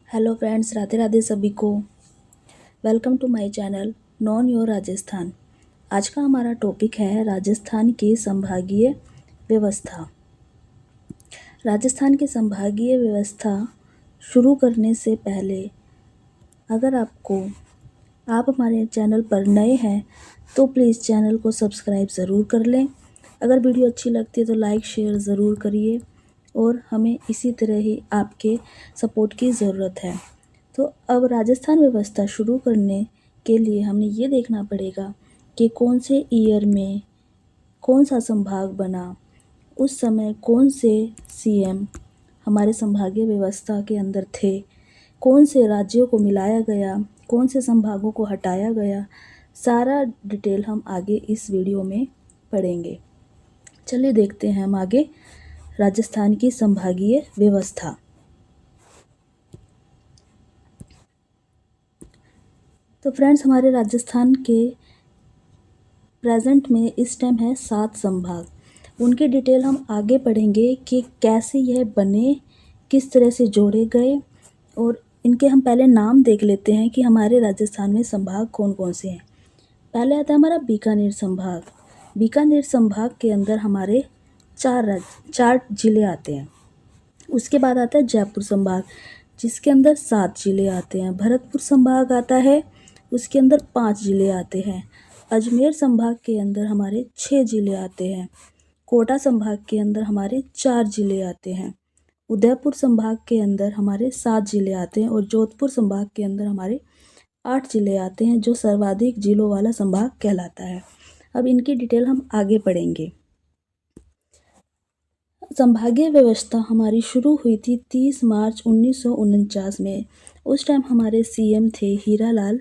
Hello friends, Radhe Radhe सभी को। Welcome to my channel know your Rajasthan. आज का हमारा टॉपिक है राजस्थान की संभागीय व्यवस्था। राजस्थान की संभागीय व्यवस्था शुरू करने से पहले अगर आप हमारे चैनल पर नए हैं तो प्लीज़ चैनल को सब्सक्राइब ज़रूर कर लें। अगर वीडियो अच्छी लगती है तो लाइक शेयर ज़रूर करिए और हमें इसी तरह ही आपके सपोर्ट की ज़रूरत है। तो अब राजस्थान व्यवस्था शुरू करने के लिए हमें ये देखना पड़ेगा कि कौन से ईयर में कौन सा संभाग बना, उस समय कौन से सीएम हमारे संभागीय व्यवस्था के अंदर थे, कौन से राज्यों को मिलाया गया, कौन से संभागों को हटाया गया, सारा डिटेल हम आगे इस वीडियो में पढ़ेंगे। चलिए देखते हैं हम आगे राजस्थान की संभागीय व्यवस्था। तो फ्रेंड्स, हमारे राजस्थान के प्रेजेंट में इस टाइम है 7 संभाग। उनकी डिटेल हम आगे पढ़ेंगे कि कैसे यह बने, किस तरह से जोड़े गए, और इनके हम पहले नाम देख लेते हैं कि हमारे राजस्थान में संभाग कौन कौन से हैं। पहले आता है हमारा बीकानेर संभाग। बीकानेर संभाग के अंदर हमारे चार जिले आते हैं। उसके बाद आता है जयपुर संभाग, जिसके अंदर 7 जिले आते हैं। भरतपुर संभाग आता है, उसके अंदर 5 जिले आते हैं। अजमेर संभाग के अंदर हमारे 6 जिले आते हैं। कोटा संभाग के अंदर हमारे 4 जिले आते हैं। उदयपुर संभाग के अंदर हमारे 7 जिले आते हैं और जोधपुर संभाग के अंदर हमारे 8 जिले आते हैं, जो सर्वाधिक जिलों वाला संभाग कहलाता है। अब इनकी डिटेल हम आगे पढ़ेंगे। संभागीय व्यवस्था हमारी शुरू हुई थी 30 मार्च 1949 में। उस टाइम हमारे सीएम थे हीरालाल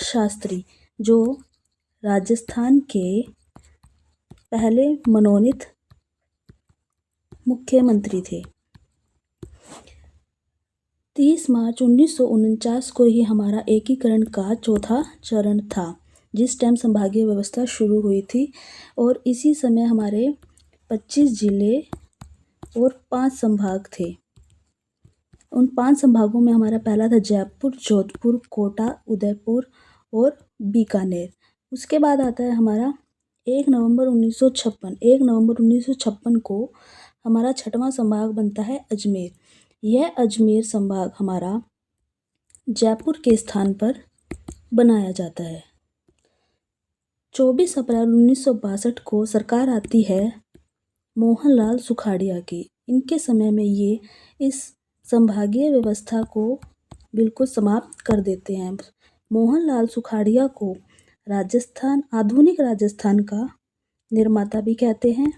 शास्त्री, जो राजस्थान के पहले मनोनीत मुख्यमंत्री थे। 30 मार्च 1949 को ही हमारा एकीकरण का चौथा चरण था, जिस टाइम संभागीय व्यवस्था शुरू हुई थी। और इसी समय हमारे 25 जिले और 5 संभाग थे। उन 5 संभागों में हमारा पहला था जयपुर, जोधपुर, कोटा, उदयपुर और बीकानेर। उसके बाद आता है हमारा 1 नवंबर 1956 को हमारा 6वां संभाग बनता है अजमेर। यह अजमेर संभाग हमारा जयपुर के स्थान पर बनाया जाता है। 24 अप्रैल 1962 को सरकार आती है मोहनलाल सुखाड़िया की। इनके समय में ये इस संभागीय व्यवस्था को बिल्कुल समाप्त कर देते हैं। मोहनलाल सुखाड़िया को आधुनिक राजस्थान का निर्माता भी कहते हैं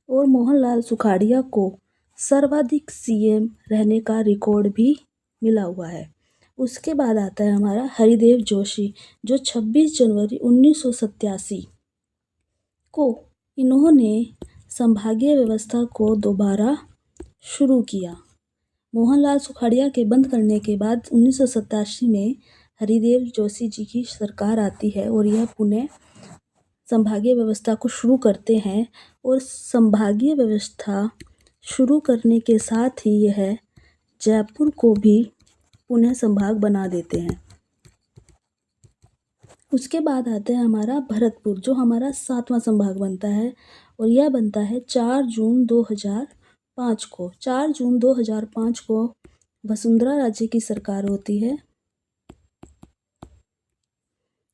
और मोहनलाल सुखाड़िया को सर्वाधिक सीएम रहने का रिकॉर्ड भी मिला हुआ है। उसके बाद आता है हमारा हरिदेव जोशी, जो 26 जनवरी 1987 को इन्होंने संभागीय व्यवस्था को दोबारा शुरू किया। मोहनलाल सुखाड़िया के बंद करने के बाद 1987 में हरिदेव जोशी जी की सरकार आती है और यह पुनः संभागीय व्यवस्था को शुरू करते हैं। और संभागीय व्यवस्था शुरू करने के साथ ही यह जयपुर को भी पुनः संभाग बना देते हैं। उसके बाद आता है हमारा भरतपुर, जो हमारा 7वां संभाग बनता है और यह बनता है 4 जून 2005 को। 4 जून 2005 को वसुंधरा राजे की सरकार होती है,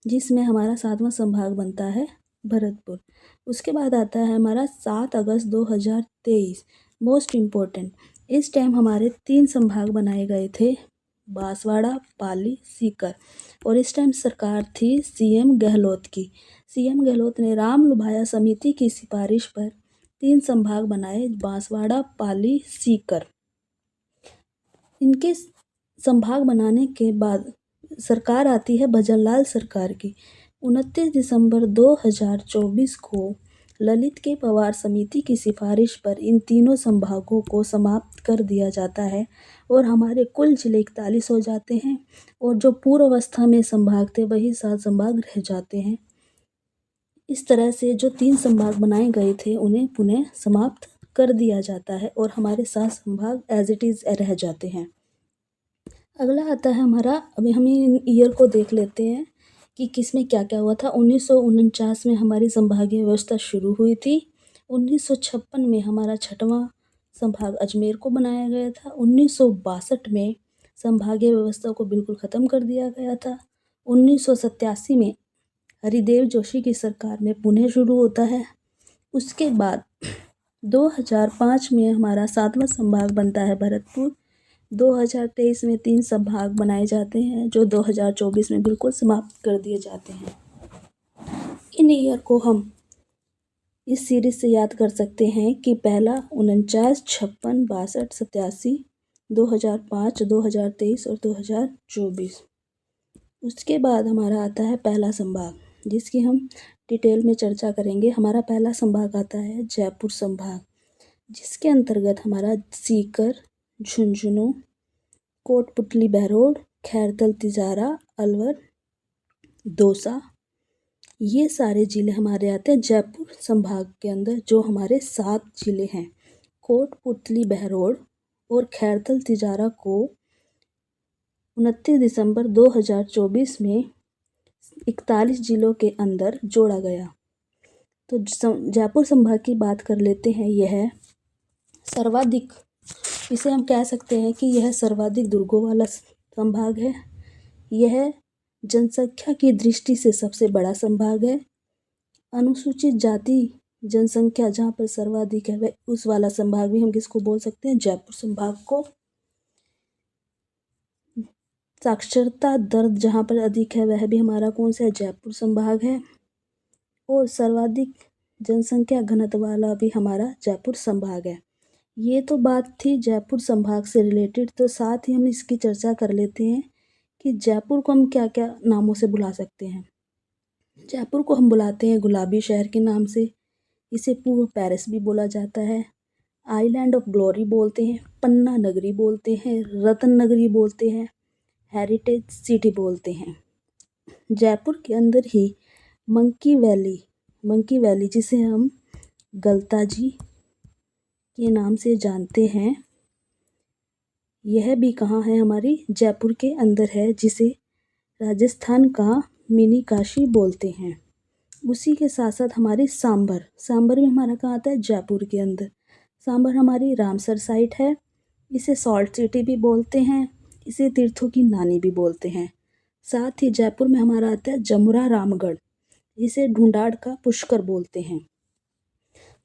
जिसमें हमारा 7वां संभाग बनता है भरतपुर। उसके बाद आता है हमारा 7 अगस्त 2023, मोस्ट इम्पोर्टेंट। इस टाइम हमारे 3 संभाग बनाए गए थे, बांसवाड़ा, पाली, सीकर। और इस टाइम सरकार थी सीएम गहलोत की। सीएम गहलोत ने राम लुभाया समिति की सिफारिश पर 3 संभाग बनाए, बांसवाड़ा, पाली, सीकर। इनके संभाग बनाने के बाद सरकार आती है भजनलाल सरकार की। 29 दिसंबर 2024 को ललित के पवार समिति की सिफारिश पर इन तीनों संभागों को समाप्त कर दिया जाता है और हमारे कुल जिले 41 हो जाते हैं। और जो पूर्व अवस्था में संभाग थे वही 7 संभाग रह जाते हैं। इस तरह से जो 3 संभाग बनाए गए थे उन्हें पुनः समाप्त कर दिया जाता है और हमारे 7 संभाग एज इट इज़ रह जाते हैं। अगला आता है हमारा, अभी हम इन ईयर को देख लेते हैं कि किसमें क्या क्या हुआ था। 1949 में हमारी संभागीय व्यवस्था शुरू हुई थी। 1956 में हमारा 6वां संभाग अजमेर को बनाया गया था। 1962 में संभागीय व्यवस्था को बिल्कुल ख़त्म कर दिया गया था। 1987 में हरिदेव जोशी की सरकार में पुणे शुरू होता है। उसके बाद 2005 में हमारा 7वां संभाग बनता है भरतपुर। 2023 में 3 संभाग बनाए जाते हैं जो 2024 में बिल्कुल समाप्त कर दिए जाते हैं। इन ईयर को हम इस सीरीज से याद कर सकते हैं कि पहला 49, 56, 62, 87, 2005, 2023 और 2024। उसके बाद हमारा आता है पहला संभाग, जिसकी हम डिटेल में चर्चा करेंगे। हमारा पहला संभाग आता है जयपुर संभाग, जिसके अंतर्गत हमारा सीकर, झुंझुनू, कोटपुतली बहरोड, खैरतल तिजारा, अलवर, दौसा, ये सारे ज़िले हमारे आते हैं जयपुर संभाग के अंदर। जो हमारे 7 ज़िले हैं, कोटपुतली बहरोड और खैरतल तिजारा को 29 दिसंबर 2024 में 41 ज़िलों के अंदर जोड़ा गया। तो जयपुर संभाग की बात कर लेते हैं। यह सर्वाधिक, इसे हम कह सकते हैं कि यह सर्वाधिक दुर्गों वाला संभाग है। यह जनसंख्या की दृष्टि से सबसे बड़ा संभाग है। अनुसूचित जाति जनसंख्या जहाँ पर सर्वाधिक है, वह उस वाला संभाग भी हम किसको बोल सकते हैं, जयपुर संभाग को। साक्षरता दर जहाँ पर अधिक है, वह भी हमारा कौन सा है, जयपुर संभाग है। और सर्वाधिक जनसंख्या घनत्व वाला भी हमारा जयपुर संभाग है। ये तो बात थी जयपुर संभाग से रिलेटेड। तो साथ ही हम इसकी चर्चा कर लेते हैं कि जयपुर को हम क्या क्या नामों से बुला सकते हैं। जयपुर को हम बुलाते हैं गुलाबी शहर के नाम से। इसे पूर्व पेरिस भी बोला जाता है, आइलैंड ऑफ ग्लोरी बोलते हैं, पन्ना नगरी बोलते हैं, रतन नगरी बोलते हैं, हेरिटेज सिटी बोलते हैं। जयपुर के अंदर ही मंकी वैली जिसे हम गलता जी के नाम से जानते हैं, यह भी कहाँ है, हमारी जयपुर के अंदर है, जिसे राजस्थान का मिनी काशी बोलते हैं। उसी के साथ साथ हमारी सांभर भी हमारा कहाँ आता है, जयपुर के अंदर। सांभर हमारी रामसर साइट है। इसे सॉल्ट सिटी भी बोलते हैं, इसे तीर्थों की नानी भी बोलते हैं। साथ ही जयपुर में हमारा आता है जमुरा रामगढ़, इसे ढूंढाड़ का पुष्कर बोलते हैं।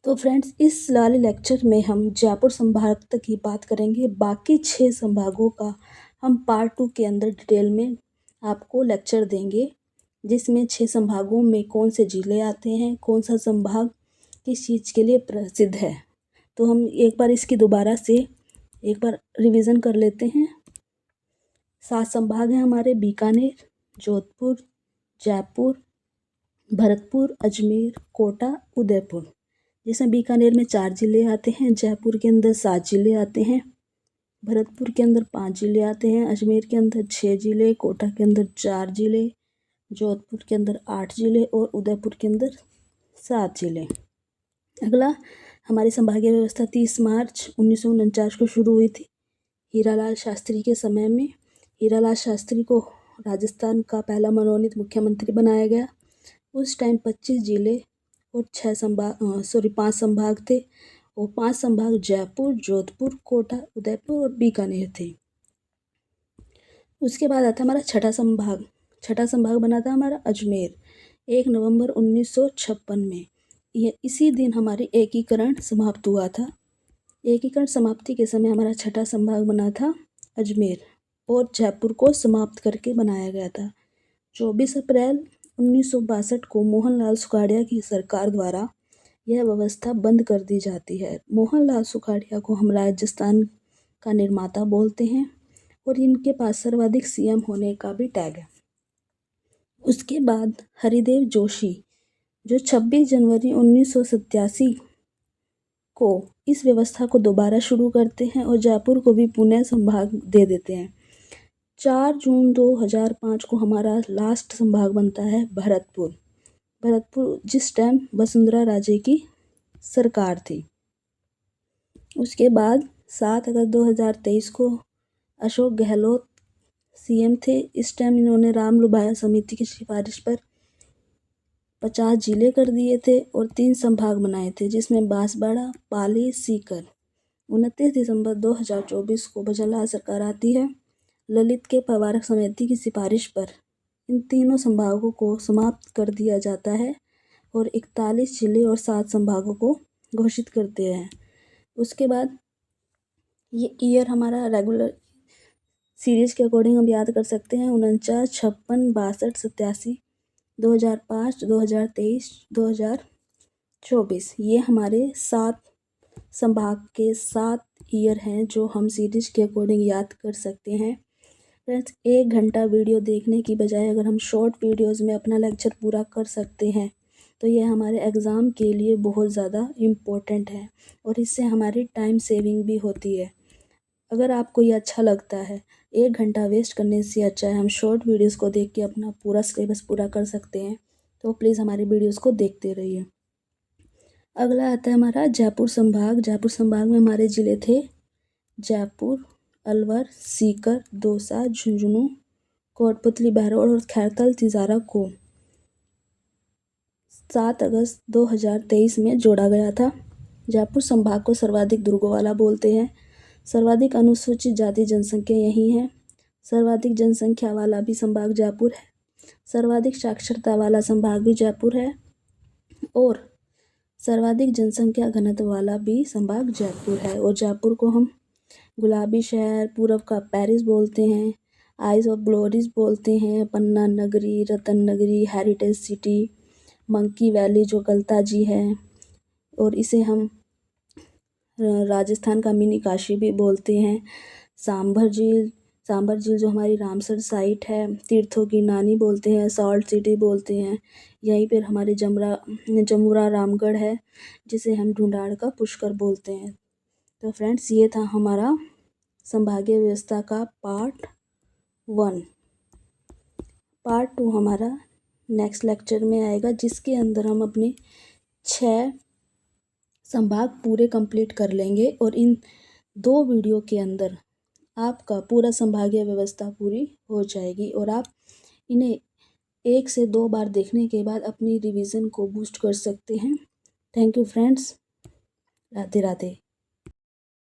तो फ्रेंड्स, इस वाले लेक्चर में हम जयपुर संभाग तक की बात करेंगे। बाकी 6 संभागों का हम पार्ट 2 के अंदर डिटेल में आपको लेक्चर देंगे, जिसमें 6 संभागों में कौन से जिले आते हैं, कौन सा संभाग किस चीज़ के लिए प्रसिद्ध है। तो हम एक बार इसकी दोबारा से एक बार रिवीजन कर लेते हैं। 7 संभाग हैं हमारे, बीकानेर, जोधपुर, जयपुर, भरतपुर, अजमेर, कोटा, उदयपुर। जिसमें बीकानेर में 4 ज़िले आते हैं, जयपुर के अंदर 7 ज़िले आते हैं, भरतपुर के अंदर 5 ज़िले आते हैं, अजमेर के अंदर 6 ज़िले, कोटा के अंदर 4 ज़िले, जोधपुर के अंदर 8 ज़िले और उदयपुर के अंदर 7 ज़िले। अगला, हमारी संभागीय व्यवस्था 30 मार्च 1949 को शुरू हुई थी, हीरालाल शास्त्री के समय में। हीरालाल शास्त्री को राजस्थान का पहला मनोनीत मुख्यमंत्री बनाया गया। उस टाइम 25 ज़िले और 5 संभाग थे, और 5 संभाग जयपुर, जोधपुर, कोटा, उदयपुर और बीकानेर थे। उसके बाद आता हमारा छठा संभाग बना था हमारा अजमेर, 1 नवंबर 1956 में। इसी दिन हमारी एकीकरण समाप्त हुआ था। एकीकरण समाप्ति के समय हमारा छठा संभाग बना था अजमेर, और जयपुर को समाप्त करके बनाया गया था। 24 अप्रैल 1962 को मोहनलाल सुखाड़िया की सरकार द्वारा यह व्यवस्था बंद कर दी जाती है। मोहनलाल सुखाड़िया को हम राजस्थान का निर्माता बोलते हैं, और इनके पास सर्वाधिक सीएम होने का भी टैग है। उसके बाद हरिदेव जोशी, जो 26 जनवरी 1987 को इस व्यवस्था को दोबारा शुरू करते हैं और जयपुर को भी पुणे संभाग दे देते हैं। 4 जून 2005 को हमारा लास्ट संभाग बनता है भरतपुर, जिस टाइम वसुंधरा राजे की सरकार थी। उसके बाद 7 अगस्त 2023 को अशोक गहलोत सीएम थे। इस टाइम इन्होंने राम लुभाया समिति की सिफारिश पर 50 जिले कर दिए थे और 3 संभाग बनाए थे, जिसमें बांसवाड़ा, पाली, सीकर। 29 दिसंबर 2024 को भजनलाल सरकार आती है। ललित के परिवारक समिति की सिफारिश पर इन तीनों संभागों को समाप्त कर दिया जाता है और 41 जिले और 7 संभागों को घोषित करते हैं। उसके बाद ये ईयर हमारा रेगुलर सीरीज के अकॉर्डिंग हम याद कर सकते हैं 49, 56, 62, 87, 2005, 2023, 2024। ये हमारे 7 संभाग के 7 ईयर हैं जो हम सीरीज के अकॉर्डिंग याद कर सकते हैं। फ्रेंड्स, 1 घंटा वीडियो देखने की बजाय अगर हम शॉर्ट वीडियोज़ में अपना लेक्चर पूरा कर सकते हैं तो ये हमारे एग्ज़ाम के लिए बहुत ज़्यादा इम्पोर्टेंट है और इससे हमारी टाइम सेविंग भी होती है। अगर आपको ये अच्छा लगता है, 1 घंटा वेस्ट करने से अच्छा है हम शॉर्ट वीडियोज़ को देख के अपना पूरा सिलेबस पूरा कर सकते हैं, तो प्लीज़ हमारी वीडियोज़ को देखते रहिए। अगला आता है हमारा जयपुर संभाग। जयपुर संभाग में हमारे ज़िले थे जयपुर, अलवर, सीकर, दौसा, झुंझुनू, कोटपुतली, बहरौल और खैरथल तिजारा को 7 अगस्त 2023 में जोड़ा गया था। जयपुर संभाग को सर्वाधिक दुर्गों वाला बोलते हैं। सर्वाधिक अनुसूचित जाति जनसंख्या यही है। सर्वाधिक जनसंख्या वाला भी संभाग जयपुर है। सर्वाधिक साक्षरता वाला संभाग भी जयपुर है और सर्वाधिक जनसंख्या घनत्व वाला भी संभाग जयपुर है। और जयपुर को हम गुलाबी शहर, पूरब का पेरिस बोलते हैं, आइज ऑफ ग्लोरीज बोलते हैं, पन्ना नगरी, रतन नगरी, हेरिटेज सिटी, मंकी वैली जो गलता जी है, और इसे हम राजस्थान का मिनी काशी भी बोलते हैं। सांभर झील जो हमारी रामसर साइट है, तीर्थों की नानी बोलते हैं, सॉल्ट सिटी बोलते हैं। यहीं पर हमारे जमुरा रामगढ़ है जिसे हम ढूंढाड़ का पुष्कर बोलते हैं। तो फ्रेंड्स, ये था हमारा संभागीय व्यवस्था का पार्ट 1। पार्ट 2 हमारा नेक्स्ट लेक्चर में आएगा, जिसके अंदर हम अपने 6 संभाग पूरे कंप्लीट कर लेंगे और इन 2 वीडियो के अंदर आपका पूरा संभागीय व्यवस्था पूरी हो जाएगी और आप इन्हें 1 से 2 बार देखने के बाद अपनी रिवीजन को बूस्ट कर सकते हैं। Thank you friends. Radhe Radhe.